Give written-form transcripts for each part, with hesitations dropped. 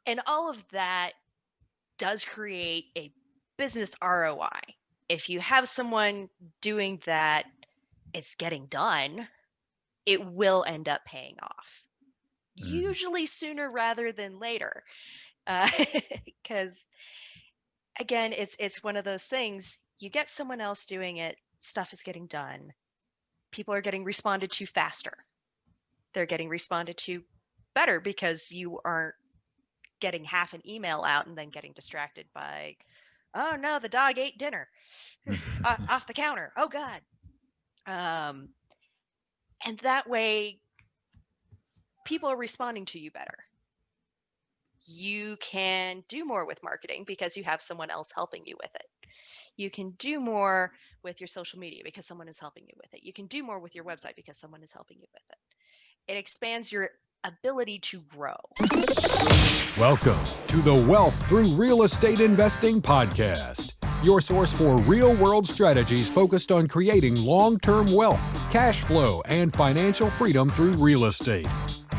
And all of that does create a business ROI. If you have someone doing that, it's getting done, it will end up paying off. Mhm. Usually sooner rather than later. Because again, it's one of those things. You get someone else doing it, stuff is getting done. People are getting responded to faster. They're getting responded to better because you aren't getting half an email out and then getting distracted by, oh no, the dog ate dinner off the counter. Oh God. Um, and that way, people are responding to you better. You can do more with marketing because you have someone else helping you with it. You can do more with your social media because someone is helping you with it. You can do more with your website because someone is helping you with it. It expands your ability to grow. Welcome to the Wealth Through Real Estate Investing podcast, your source for real-world strategies focused on creating long-term wealth, cash flow, and financial freedom through real estate.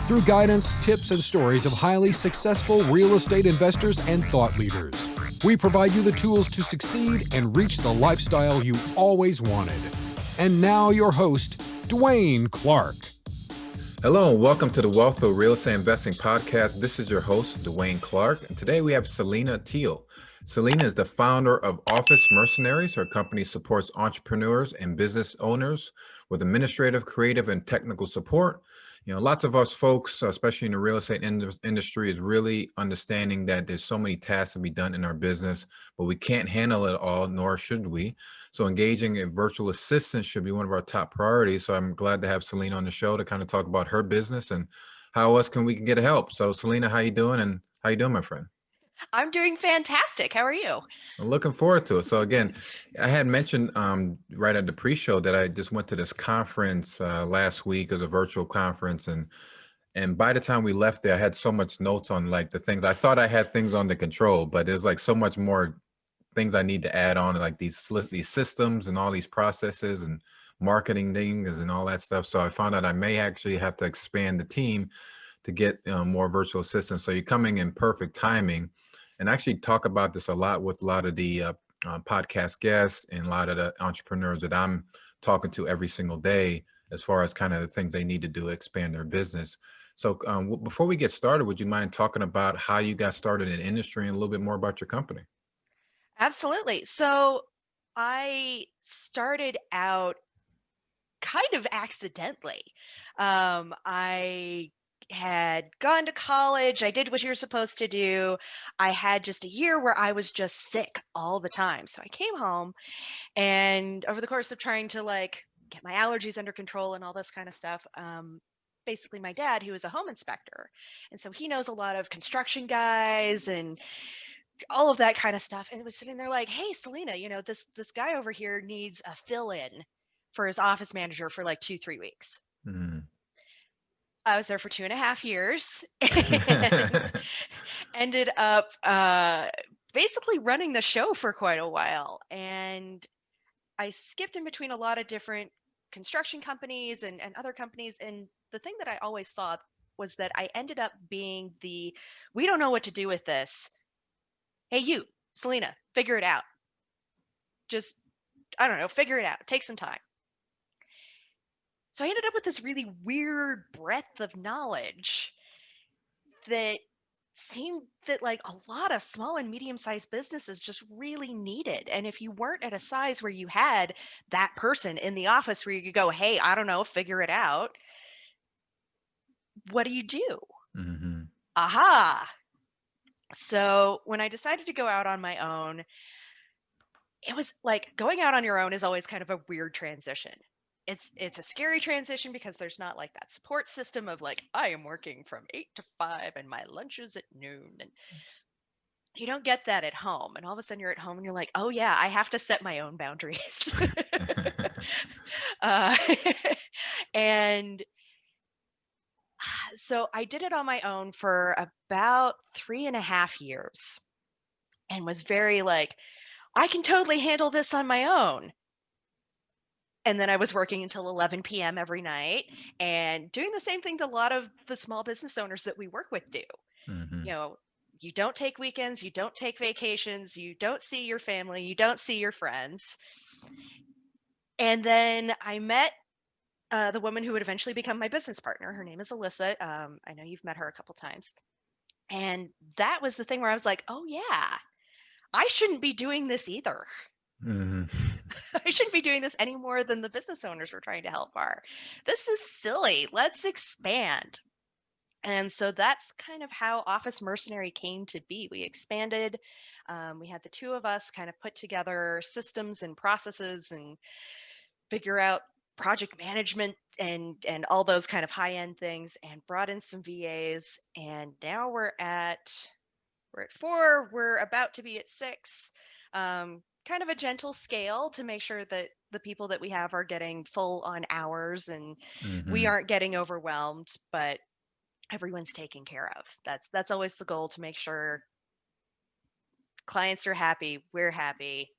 Through guidance, tips, and stories of highly successful real estate investors and thought leaders, we provide you the tools to succeed and reach the lifestyle you always wanted. And now your host, Dwaine Clarke. Hello and welcome to the Wealth of Real Estate Investing podcast. This is your host, Dwaine Clarke, and today we have Selena Thiele. Selena is the founder of Office Mercenaries. Her company supports entrepreneurs and business owners with administrative, creative, and technical support. Lots of us folks, especially in the real estate industry, is really understanding that there's so many tasks to be done in our business, but we can't handle it all, nor should we. So engaging a virtual assistant should be one of our top priorities. So I'm glad to have Selena on the show to kind of talk about her business and how else we can get help. So Selena, how you doing? And how you doing, my friend? I'm doing fantastic. How are you? I'm looking forward to it. So again, I had mentioned right at the pre-show that I just went to this conference last week as a virtual conference, and by the time we left there, I had so much notes on like the things I thought I had things under control, but there's like so much more things I need to add on, like these systems and all these processes and marketing things and all that stuff. So I found out I may actually have to expand the team to get more virtual assistants. So you're coming in perfect timing, and actually talk about this a lot with a lot of the podcast guests and a lot of the entrepreneurs that I'm talking to every single day, as far as kind of the things they need to do to expand their business. So before we get started, would you mind talking about how you got started in industry and a little bit more about your company? Absolutely. So I started out kind of accidentally. I had gone to college. I did what you're supposed to do. I had just a year where I was just sick all the time. So I came home, and over the course of trying to like get my allergies under control and all this kind of stuff, basically my dad, who is a home inspector, and so he knows a lot of construction guys and all of that kind of stuff, and was sitting there like, hey Selena, this guy over here needs a fill in for his office manager for like 2-3 weeks. Mm. I was there for 2.5 years and ended up basically running the show for quite a while. And I skipped in between a lot of different construction companies and other companies. And the thing that I always saw was that I ended up being the, we don't know what to do with this. Hey, you, Selena, figure it out. Just, I don't know, figure it out. Take some time. So I ended up with this really weird breadth of knowledge that seemed that like a lot of small and medium sized businesses just really needed. And if you weren't at a size where you had that person in the office where you could go, hey, I don't know, figure it out, what do you do? Hmm. Aha. So when I decided to go out on my own, it was like going out on your own is always kind of a weird transition. It's a scary transition because there's not like that support system of like I am working from 8 to 5 and my lunch is at noon, and you don't get that at home. And all of a sudden you're at home and you're like, oh yeah, I have to set my own boundaries. uh, and so I did it on my own for about 3.5 years and was very like, I can totally handle this on my own. And then I was working until 11 p.m. every night and doing the same thing that a lot of the small business owners that we work with do. Hmm. You know, You don't take weekends, you don't take vacations, you don't see your family, you don't see your friends. And then I met the woman who would eventually become my business partner. Her name is Alyssa. I know you've met her a couple times. And that was the thing where I was like, oh, yeah, I shouldn't be doing this either. Mhm. I shouldn't be doing this any more than the business owners we're trying to help are. This is silly. Let's expand. And so that's kind of how Office Mercenary came to be. We expanded. We had the two of us kind of put together systems and processes and figure out project management and all those kind of high-end things, and brought in some VAs. And now we're at 4. We're about to be at 6. Kind of a gentle scale to make sure that the people that we have are getting full on hours and we Mhm. aren't getting overwhelmed, but everyone's taken care of. That's always the goal, to make sure clients are happy, we're happy,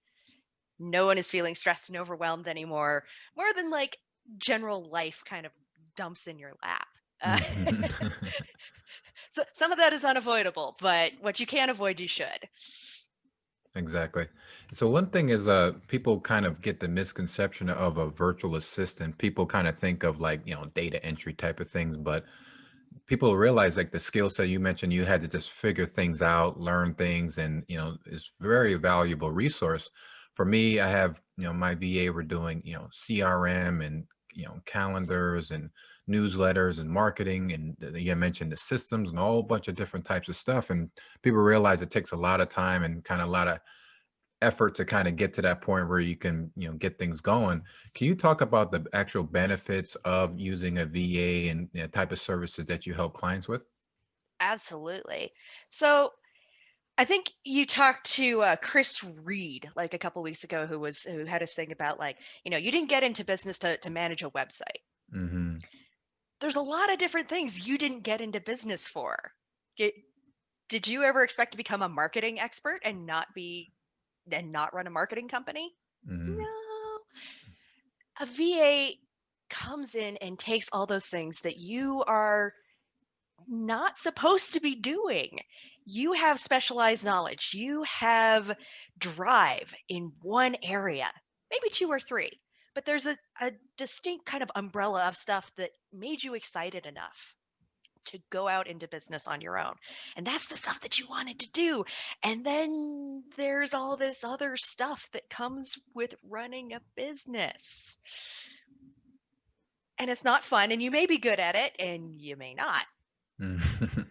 no one is feeling stressed and overwhelmed anymore, more than like general life kind of dumps in your lap. Mhm. So some of that is unavoidable, but what you can't avoid, you should. Exactly. So one thing is, people kind of get the misconception of a virtual assistant. People kind of think of like, data entry type of things, but people realize like the skill set you mentioned, you had to just figure things out, learn things, and it's very valuable resource. For me, I have my VA, we're doing CRM and calendars and newsletters and marketing, and you mentioned the systems and a whole bunch of different types of stuff, and people realize it takes a lot of time and kind of a lot of effort to kind of get to that point where you can get things going. Can you talk about the actual benefits of using a VA and type of services that you help clients with? Absolutely. So I think you talked to Chris Reed like a couple weeks ago, who had his thing about like, you didn't get into business to manage a website. Mm-hmm. There's a lot of different things you didn't get into business for. Did you ever expect to become a marketing expert and not run a marketing company? Mm-hmm. No. A VA comes in and takes all those things that you are not supposed to be doing. You have specialized knowledge, you have drive in one area, maybe 2 or 3, but there's a distinct kind of umbrella of stuff that made you excited enough to go out into business on your own. And that's the stuff that you wanted to do. And then there's all this other stuff that comes with running a business. And it's not fun, and you may be good at it and you may not. Mm-hmm.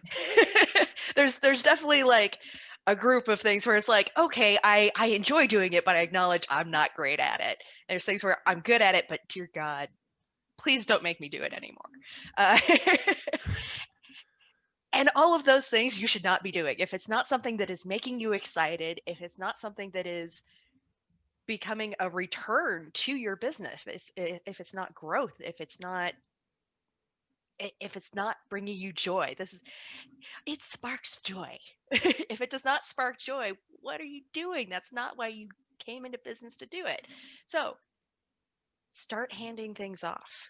There's definitely like a group of things where it's like, okay, I enjoy doing it, but I acknowledge I'm not great at it. There's things where I'm good at it, but dear God, please don't make me do it anymore. Uh, and all of those things you should not be doing. If it's not something that is making you excited, if it's not something that is becoming a return to your business, if it's not growth, if it's not bringing you joy, it sparks joy. If it does not spark joy, what are you doing? That's not why you came into business to do it. So start handing things off.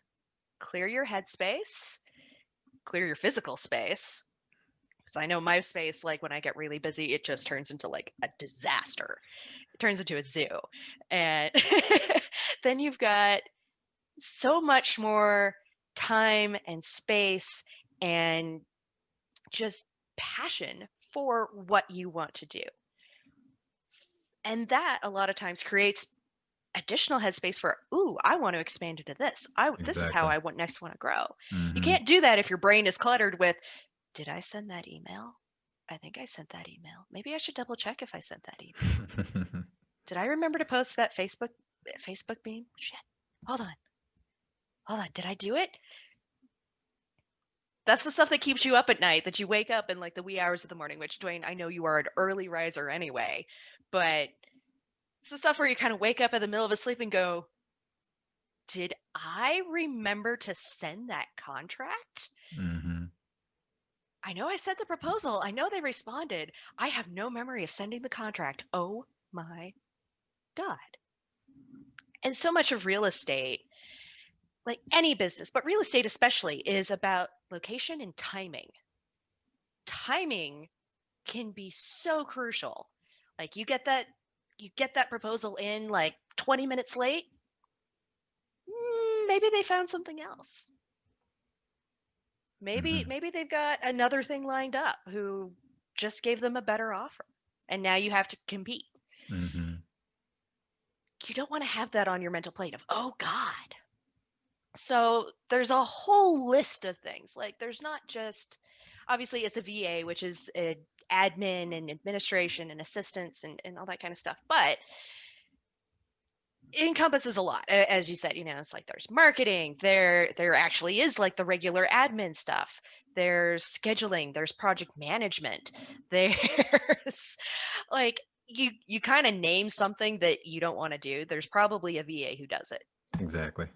Clear your headspace, clear your physical space. Because I know my space, like when I get really busy, it just turns into like a disaster. It turns into a zoo. And then you've got so much more time and space and just passion for what you want to do. And that a lot of times creates additional headspace for, ooh, I want to expand into this. This is how Exactly. I next want to grow. You Mm-hmm. can't do that if your brain is cluttered with, did I send that email? I think I sent that email. Maybe I should double check if I sent that email. Did I remember to post that Facebook meme? Shit. Hold on. Did I do it? That's the stuff that keeps you up at night, that you wake up in like the wee hours of the morning, which, Dwaine, I know you are an early riser anyway, but it's the stuff where you kind of wake up in the middle of a sleep and go, did I remember to send that contract? Mm-hmm. I know I sent the proposal. I know they responded. I have no memory of sending the contract. Oh my God. And so much of real estate, like any business, but real estate especially, is about location and timing. Timing can be so crucial. Like you get that proposal in like 20 minutes late, maybe they found something else. Maybe they've got another thing lined up who just gave them a better offer. And now you have to compete. Mm-hmm. You don't want to have that on your mental plate of, oh God. So there's a whole list of things. Like there's not just, obviously it's a VA, which is admin and administration and assistance and all that kind of stuff. But it encompasses a lot. As you said, it's like there's marketing, there actually is like the regular admin stuff, there's scheduling, there's project management, there's like you kind of name something that you don't want to do, there's probably a VA who does it. Exactly.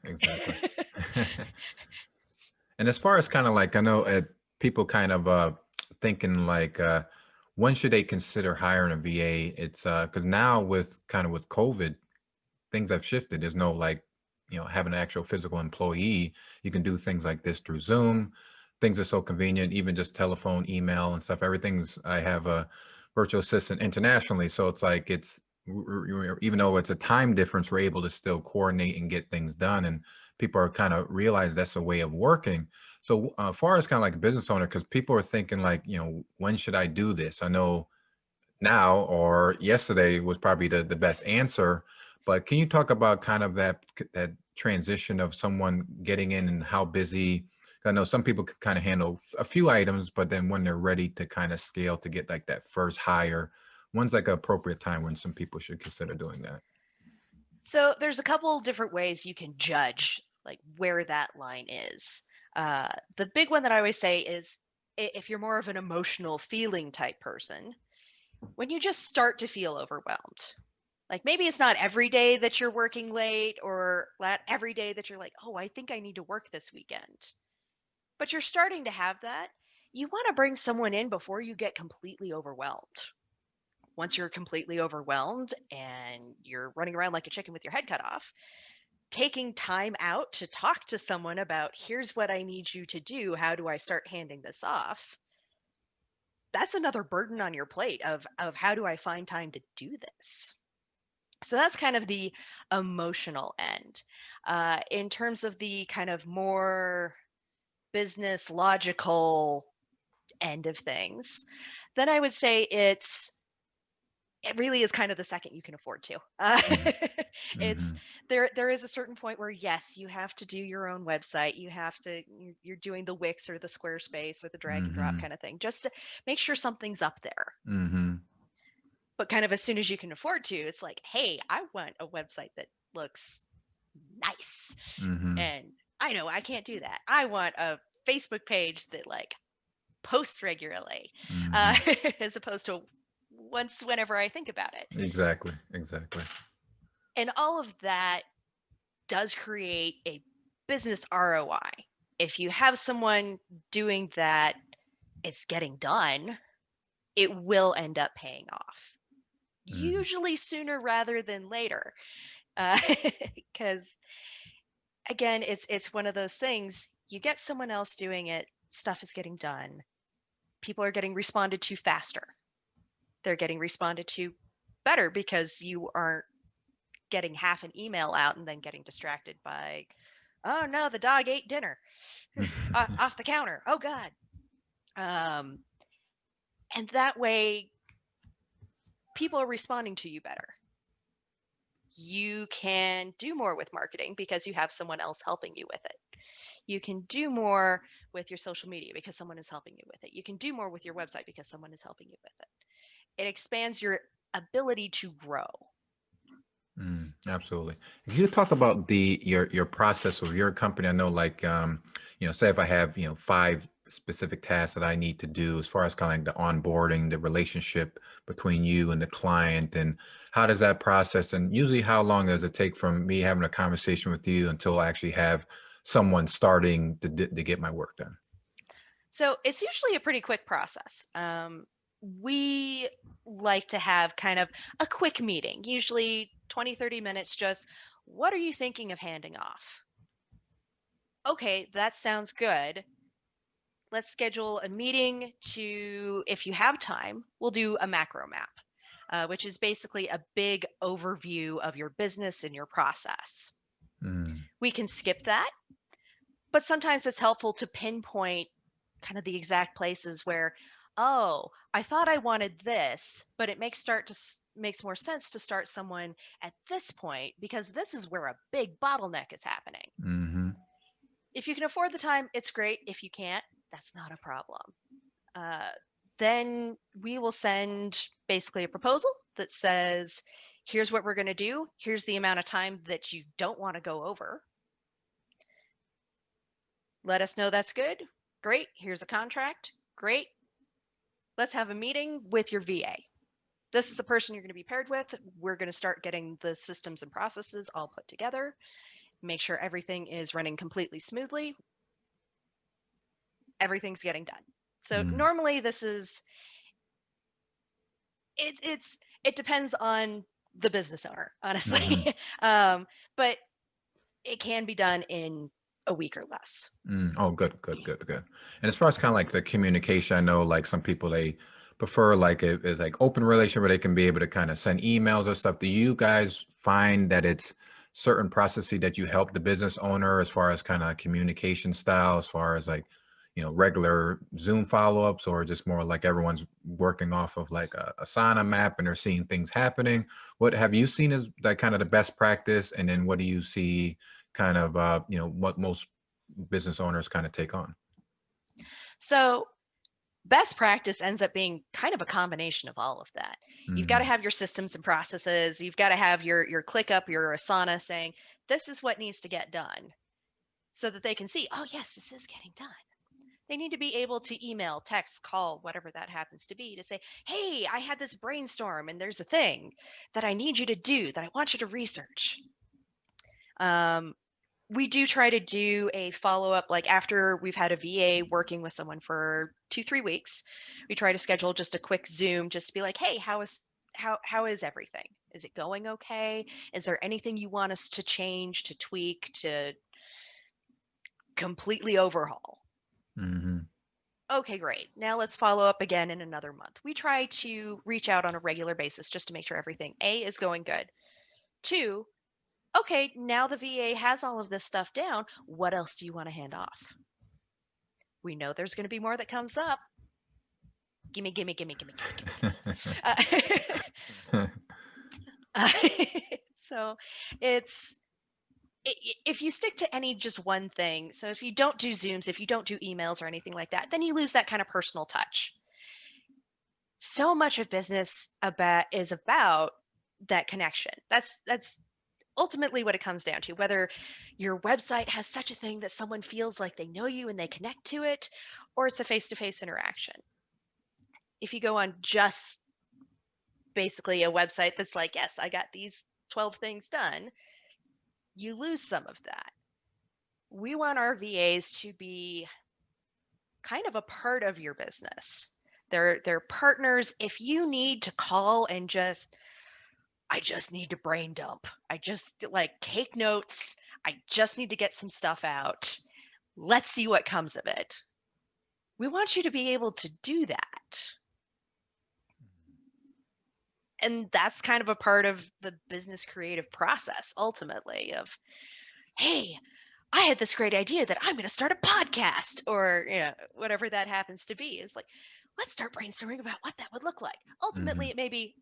And as far as kind of like, I know people kind of thinking like, when should they consider hiring a VA? It's because now with COVID, things have shifted. There's no like, having an actual physical employee. You can do things like this through Zoom. Things are so convenient, even just telephone, email and stuff. I have a virtual assistant internationally. So it's like, even though it's a time difference, we're able to still coordinate and get things done. And people are kind of realize that's a way of working. So far as kind of like a business owner, because people are thinking like, when should I do this? I know now or yesterday was probably the best answer, but can you talk about kind of that transition of someone getting in and how busy? I know some people can kind of handle a few items, but then when they're ready to kind of scale to get like that first hire, when's like an appropriate time when some people should consider doing that? So there's a couple different ways you can judge like where that line is. The big one that I always say is if you're more of an emotional feeling type person, when you just start to feel overwhelmed. Like maybe it's not every day that you're working late or not every day that you're like, oh, I think I need to work this weekend. But you're starting to have that. You want to bring someone in before you get completely overwhelmed. Once you're completely overwhelmed and you're running around like a chicken with your head cut off, taking time out to talk to someone about here's what I need you to do. How do I start handing this off? That's another burden on your plate of how do I find time to do this? So that's kind of the emotional end. In terms of the kind of more business logical end of things, then I would say it really is kind of the second you can afford to. It's Mm-hmm. there is a certain point where yes, you have to do your own website. You're doing the Wix or the Squarespace or the drag and drop Mm-hmm. kind of thing, just to make sure something's up there. Mm-hmm. But kind of as soon as you can afford to, it's like, hey, I want a website that looks nice. Mm-hmm. And I know I can't do that. I want a Facebook page that like posts regularly, Mm-hmm. as opposed to once whenever I think about it. Exactly. And all of that does create a business ROI. If you have someone doing that, it's getting done, it will end up paying off. Mm-hmm. Usually sooner rather than later. Because again, it's one of those things, you get someone else doing it, stuff is getting done. People are getting responded to faster. They're getting responded to better because you aren't getting half an email out and then getting distracted by, oh no, the dog ate dinner off the counter. Oh God. And that way, people are responding to you better. You can do more with marketing because you have someone else helping you with it. You can do more with your social media because someone is helping you with it. You can do more with your website because someone is helping you with it. It expands your ability to grow. Absolutely. Can you talk about your process of your company? I know like, say if I have, 5 specific tasks that I need to do as far as kind of like the onboarding, the relationship between you and the client, and how does that process, and usually how long does it take from me having a conversation with you until I actually have someone starting to get my work done? So it's usually a pretty quick process. We like to have kind of a quick meeting, usually 20, 30 minutes, just what are you thinking of handing off? Okay, that sounds good. let's schedule a meeting to, if you have time, we'll do a macro map, which is basically a big overview of your business and your process. We can skip that, but sometimes it's helpful to pinpoint kind of the exact places where, oh, I thought I wanted this, but it makes more sense to start someone at this point because this is where a big bottleneck is happening. If you can afford the time, it's great. If you can't, that's not a problem. Then we will send basically a proposal that says, here's what we're going to do. Here's the amount of time that you don't want to go over. Let us know that's good. Great. Here's a contract. Great. Let's have a meeting with your VA. This is the person you're going to be paired with. We're going to start getting the systems and processes all put together. Make sure everything is running completely smoothly. Everything's getting done. So normally this is, it depends on the business owner, honestly. But it can be done in a week or less. Oh, good. And as far as kind of like the communication, I know like some people, they prefer like it's like open relation where they can be able to kind of send emails or stuff. Do you guys find that it's certain processes that you help the business owner as far as kind of communication style, as far as like, regular Zoom follow-ups, or just more like everyone's working off of like a Asana map and they're seeing things happening? What have you seen as that kind of the best practice? And then what do you see kind of, what most business owners kind of take on? So best practice ends up being kind of a combination of all of that. You've got to have your systems and processes. You've got to have your ClickUp, your Asana saying, this is what needs to get done, so that they can see, oh yes, this is getting done. They need to be able to email, text, call, whatever that happens to be, to say, hey, I had this brainstorm and there's a thing that I need you to do that I want you to research. We do try to do a follow-up, like after we've had a VA working with someone for 2-3 weeks, we try to schedule just a quick Zoom just to be like, hey, how is everything? Is it going okay? Is there anything you want us to change, to tweak, to completely overhaul? Okay, great. Now let's follow up again in another month. We try to reach out on a regular basis just to make sure everything, A, is going good. 2, okay, now the VA has all of this stuff down. What else do you want to hand off? We know there's going to be more that comes up. Gimme. So if you stick to any just one thing, so if you don't do Zooms, if you don't do emails or anything like that, then you lose that kind of personal touch. So much of business is about that connection. That's ultimately what it comes down to, whether your website has such a thing that someone feels like they know you and they connect to it, or it's a face-to-face interaction. If you go on just basically a website that's like, yes, I got these 12 things done, you lose some of that. We want our VAs to be kind of a part of your business. They're partners. If you need to call and I just need to brain dump, I just like take notes, I just need to get some stuff out, let's see what comes of it. We want you to be able to do that. And that's kind of a part of the business creative process, ultimately, of, hey, I had this great idea that I'm going to start a podcast, or whatever that happens to be. Is like, let's start brainstorming about what that would look like. Ultimately, it may be,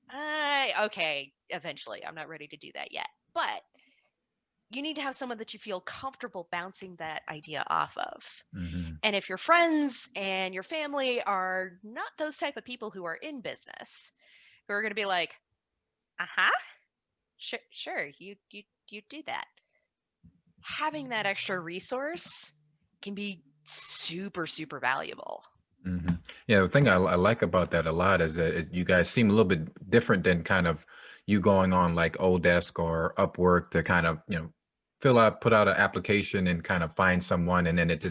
okay, eventually, I'm not ready to do that yet. But you need to have someone that you feel comfortable bouncing that idea off of. And if your friends and your family are not those type of people who are in business, who are going to be like, sure, you do that. Having that extra resource can be super, super valuable. Yeah, the thing I like about that a lot is that you guys seem a little bit different than kind of you going on like Odesk or Upwork to kind of, put out an application and kind of find someone. And then it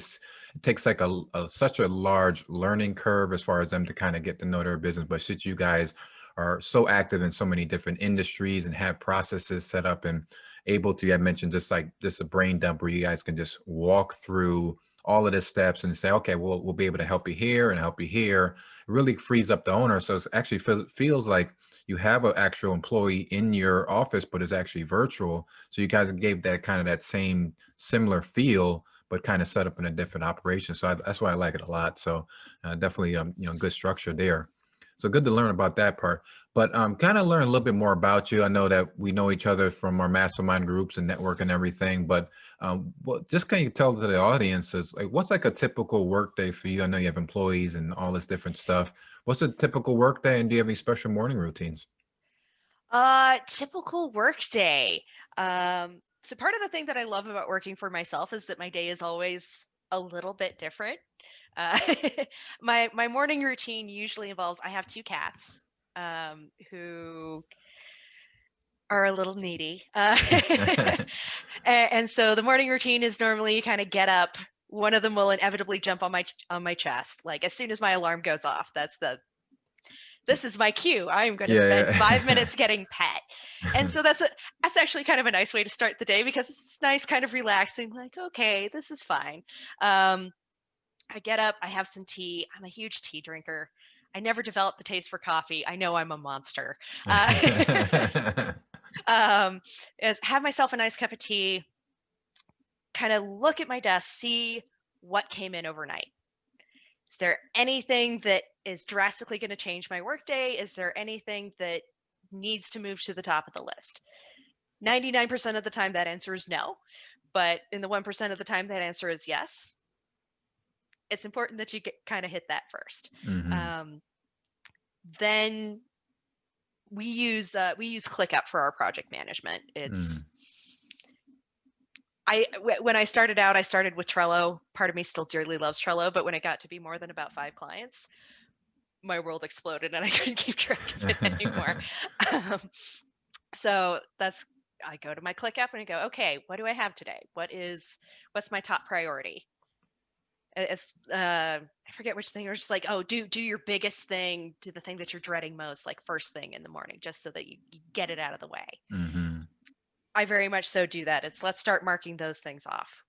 takes like such a large learning curve as far as them to kind of get to know their business. But since you guys are so active in so many different industries and have processes set up and able to, I mentioned just a brain dump where you guys can just walk through all of the steps and say, okay, we'll be able to help you here and help you here. It really frees up the owner. So it's actually feels like you have an actual employee in your office, but it's actually virtual. So you guys gave that kind of that same similar feel, but kind of set up in a different operation. So that's why I like it a lot. So definitely, good structure there. So good to learn about that part. But kind of learn a little bit more about you. I know that we know each other from our mastermind groups and network and everything, but just can you tell to the audience is like, what's like a typical work day for you? I know you have employees and all this different stuff. What's a typical work day, and do you have any special morning routines? Typical work day. So part of the thing that I love about working for myself is that my day is always a little bit different. Uh, my morning routine usually involves, I have two cats who are a little needy. And so the morning routine is normally you kind of get up. One of them will inevitably jump on my chest. Like as soon as my alarm goes off, this is my cue. I'm going to spend 5 minutes getting pet. And so that's actually kind of a nice way to start the day, because it's nice, kind of relaxing. Like, okay, this is fine. I get up, I have some tea. I'm a huge tea drinker. I never developed the taste for coffee. I know I'm a monster. Is have myself a nice cup of tea, kind of look at my desk, see what came in overnight. Is there anything that is drastically going to change my workday? Is there anything that needs to move to the top of the list? 99% of the time that answer is no, but in the 1% of the time that answer is yes. It's important that you kind of hit that first. Mm-hmm. Then we use ClickUp for our project management. When I started out, I started with Trello. Part of me still dearly loves Trello, but when it got to be more than about 5 clients, my world exploded and I couldn't keep track of it anymore. So I go to my ClickUp and I go, okay, what do I have today? What's my top priority? I forget which thing. Or just like, oh, do your biggest thing, do the thing that you're dreading most, like first thing in the morning, just so that you get it out of the way. Mm-hmm. I very much so do that. Let's start marking those things off.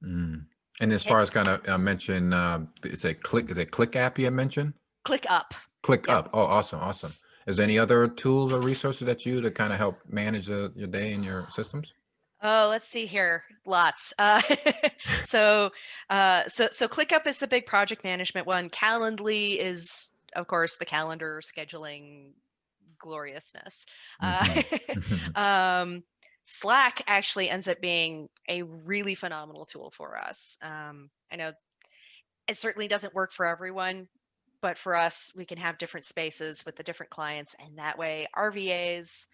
Mm. And as far as kind of mention, is it Click app you mentioned? ClickUp. ClickUp. Yep. Oh, awesome. Is there any other tools or resources that you to kind of help manage your day and your systems? Oh, let's see here. Lots. So ClickUp is the big project management one. Calendly is, of course, the calendar scheduling gloriousness. Mm-hmm. Slack actually ends up being a really phenomenal tool for us. I know it certainly doesn't work for everyone, but for us, we can have different spaces with the different clients, and that way our VAs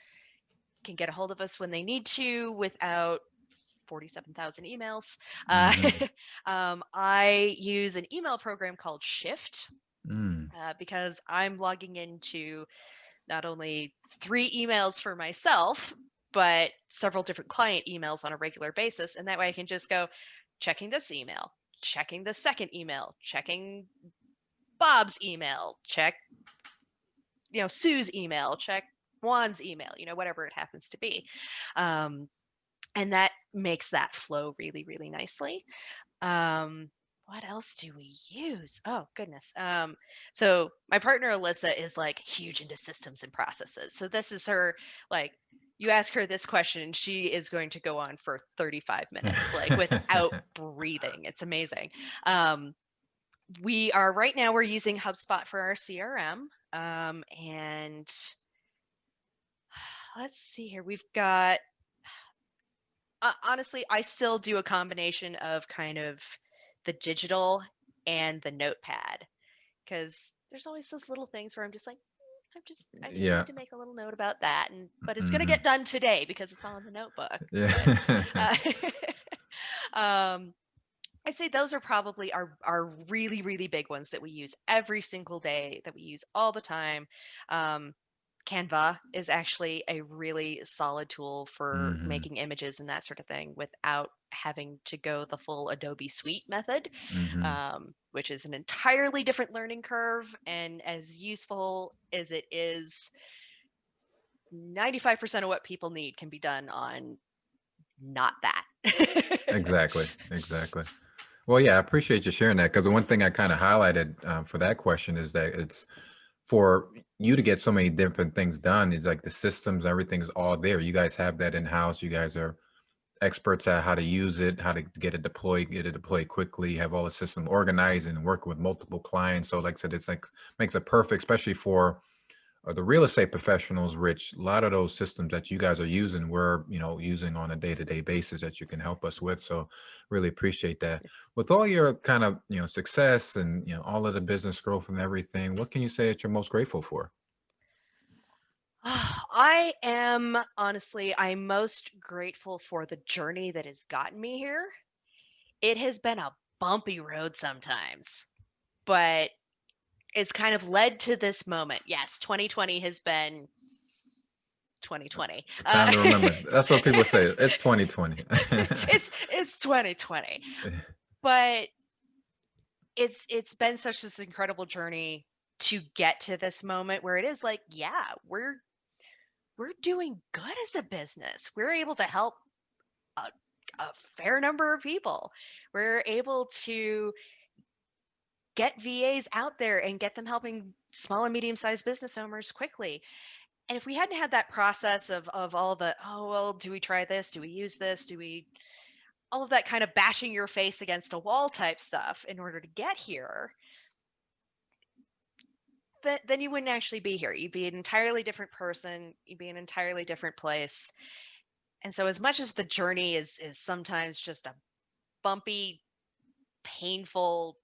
can get a hold of us when they need to without 47,000 emails. Mm-hmm. I use an email program called Shift Mm. because I'm logging into not only 3 emails for myself, but several different client emails on a regular basis. And that way I can just go checking this email, checking the second email, checking Bob's email, check, Sue's email, check Juan's email, whatever it happens to be. And that makes that flow really, really nicely. What else do we use? Oh, goodness. So my partner, Alyssa, is like huge into systems and processes. So this is her, like, you ask her this question and she is going to go on for 35 minutes, like without breathing. It's amazing. Right now we're using HubSpot for our CRM. And let's see here. We've got, honestly, I still do a combination of kind of the digital and the notepad, because there's always those little things where I'm just like, I just Yeah. need to make a little note about that, but it's Mm-hmm. gonna get done today because it's on the notebook. Yeah. But, I'd say those are probably our really, really big ones that we use every single day, that we use all the time. Canva is actually a really solid tool for Mm-hmm. making images and that sort of thing without having to go the full Adobe Suite method, Mm-hmm. which is an entirely different learning curve. And as useful as it is, 95% of what people need can be done on not that. Exactly. Well, yeah, I appreciate you sharing that, because the one thing I kind of highlighted for that question is that it's for you to get so many different things done. It's like the systems, everything's all there. You guys have that in house. You guys are experts at how to use it, how to get it deployed quickly, have all the system organized and work with multiple clients. So like I said, it's like makes it perfect, especially for the real estate professionals, Rich. A lot of those systems that you guys are using, we're, using on a day-to-day basis that you can help us with. So really appreciate that. With all your kind of, success and, all of the business growth and everything, what can you say that you're most grateful for? I'm most grateful for the journey that has gotten me here. It has been a bumpy road sometimes, but it's kind of led to this moment. Yes, 2020 has been 2020. Time to remember. That's what people say. It's 2020. it's 2020. But it's been such this incredible journey to get to this moment where it is like, yeah, we're doing good as a business. We're able to help a fair number of people. We're able to get VAs out there and get them helping small and medium-sized business owners quickly. And if we hadn't had that process of all the, oh, well, do we try this? Do we use this? All of that kind of bashing your face against a wall type stuff in order to get here, then you wouldn't actually be here. You'd be an entirely different person. You'd be in an entirely different place. And so as much as the journey is sometimes just a bumpy, painful,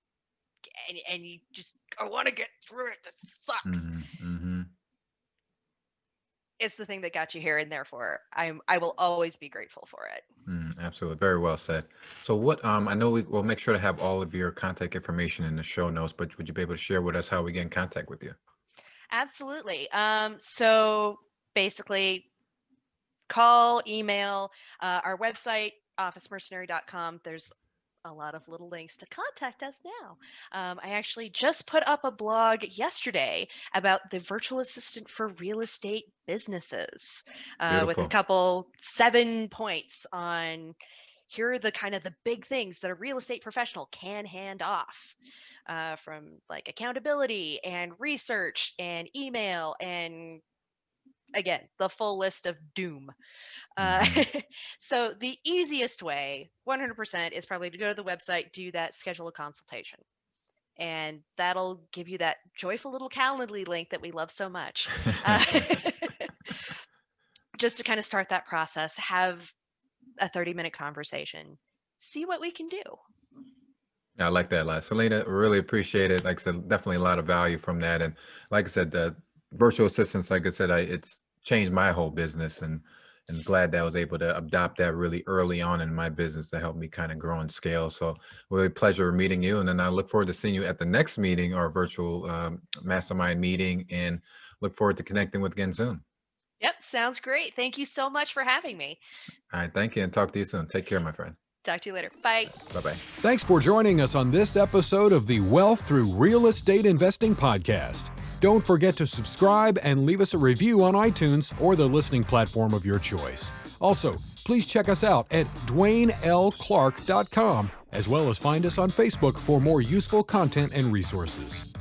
and you just, I want to get through it, this sucks. It's the thing that got you here, and therefore I will always be grateful for it. Absolutely. Very well said. So what, I know we'll make sure to have all of your contact information in the show notes, but would you be able to share with us how we get in contact with you? Absolutely. So basically call, email, our website, officemercenary.com. There's a lot of little links to contact us now. I actually just put up a blog yesterday about the virtual assistant for real estate businesses with a couple 7 points on here are the kind of the big things that a real estate professional can hand off from like accountability and research and email and again, the full list of doom. So the easiest way, 100%, is probably to go to the website, do that, schedule a consultation. And that'll give you that joyful little Calendly link that we love so much. Just to kind of start that process, have a 30-minute conversation, see what we can do. I like that a lot. Selena, really appreciate it. Like I said, definitely a lot of value from that. And like I said, the virtual assistants, like I said, it's changed my whole business, and glad that I was able to adopt that really early on in my business to help me kind of grow and scale. So really pleasure meeting you. And then I look forward to seeing you at the next meeting, our virtual mastermind meeting, and look forward to connecting with again soon. Yep. Sounds great. Thank you so much for having me. All right. Thank you. And talk to you soon. Take care, my friend. Talk to you later. Bye. Bye-bye. Thanks for joining us on this episode of the Wealth Through Real Estate Investing podcast. Don't forget to subscribe and leave us a review on iTunes or the listening platform of your choice. Also, please check us out at DwaineLClarke.com, as well as find us on Facebook for more useful content and resources.